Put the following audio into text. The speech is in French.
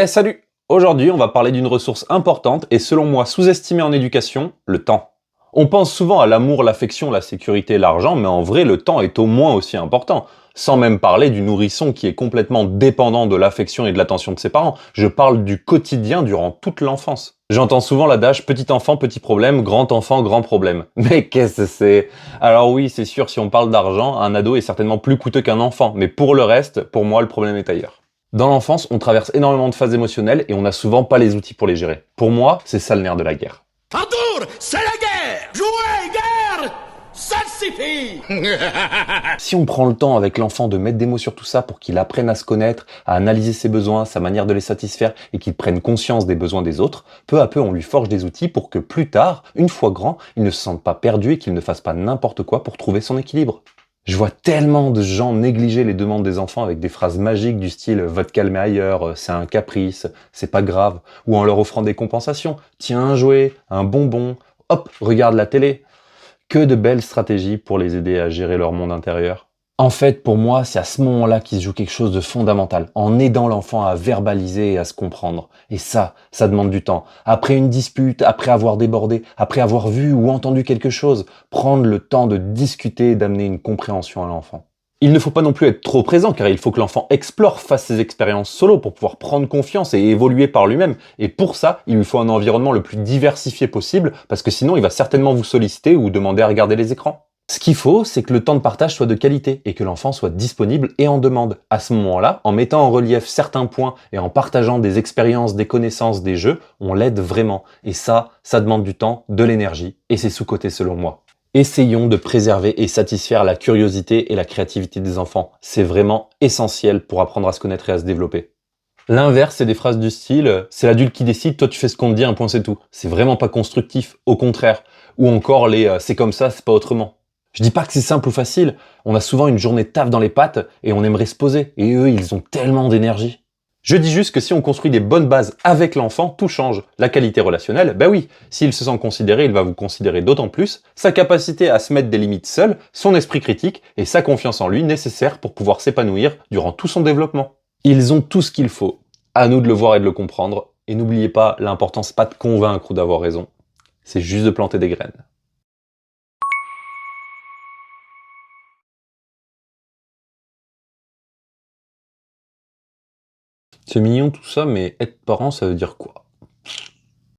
Salut! Aujourd'hui, on va parler d'une ressource importante et selon moi sous-estimée en éducation, le temps. On pense souvent à l'amour, l'affection, la sécurité, l'argent, mais en vrai, le temps est au moins aussi important. Sans même parler du nourrisson qui est complètement dépendant de l'affection et de l'attention de ses parents. Je parle du quotidien durant toute l'enfance. J'entends souvent l'adage petit enfant, petit problème, grand enfant, grand problème. Mais qu'est-ce que c'est? Alors oui, c'est sûr, si on parle d'argent, un ado est certainement plus coûteux qu'un enfant, mais pour le reste, pour moi, le problème est ailleurs. Dans l'enfance, on traverse énormément de phases émotionnelles et on n'a souvent pas les outils pour les gérer. Pour moi, c'est ça le nerf de la guerre. Entour, c'est la guerre! Jouer, guerre! Ça suffit! Si on prend le temps avec l'enfant de mettre des mots sur tout ça pour qu'il apprenne à se connaître, à analyser ses besoins, sa manière de les satisfaire et qu'il prenne conscience des besoins des autres, peu à peu on lui forge des outils pour que plus tard, une fois grand, il ne se sente pas perdu et qu'il ne fasse pas n'importe quoi pour trouver son équilibre. Je vois tellement de gens négliger les demandes des enfants avec des phrases magiques du style « va te calmer ailleurs, c'est un caprice, c'est pas grave » ou en leur offrant des compensations « tiens un jouet, un bonbon, hop, regarde la télé ». Que de belles stratégies pour les aider à gérer leur monde intérieur. En fait, pour moi, c'est à ce moment-là qu'il se joue quelque chose de fondamental, en aidant l'enfant à verbaliser et à se comprendre. Et ça demande du temps. Après une dispute, après avoir débordé, après avoir vu ou entendu quelque chose, prendre le temps de discuter et d'amener une compréhension à l'enfant. Il ne faut pas non plus être trop présent, car il faut que l'enfant explore, fasse ses expériences solo pour pouvoir prendre confiance et évoluer par lui-même. Et pour ça, il lui faut un environnement le plus diversifié possible, parce que sinon il va certainement vous solliciter ou demander à regarder les écrans. Ce qu'il faut, c'est que le temps de partage soit de qualité et que l'enfant soit disponible et en demande. À ce moment-là, en mettant en relief certains points et en partageant des expériences, des connaissances, des jeux, on l'aide vraiment. Et ça demande du temps, de l'énergie, et c'est sous-coté selon moi. Essayons de préserver et satisfaire la curiosité et la créativité des enfants. C'est vraiment essentiel pour apprendre à se connaître et à se développer. L'inverse, c'est des phrases du style « c'est l'adulte qui décide, toi tu fais ce qu'on te dit, un point c'est tout ». C'est vraiment pas constructif, au contraire. Ou encore les « c'est comme ça, c'est pas autrement ». Je dis pas que c'est simple ou facile, on a souvent une journée de taf dans les pattes et on aimerait se poser. Et eux, ils ont tellement d'énergie. Je dis juste que si on construit des bonnes bases avec l'enfant, tout change. La qualité relationnelle, bah oui, s'il se sent considéré, il va vous considérer d'autant plus, sa capacité à se mettre des limites seul, son esprit critique et sa confiance en lui nécessaire pour pouvoir s'épanouir durant tout son développement. Ils ont tout ce qu'il faut. À nous de le voir et de le comprendre. Et n'oubliez pas, l'important c'est pas de convaincre ou d'avoir raison. C'est juste de planter des graines. C'est mignon tout ça, mais être parent, ça veut dire quoi?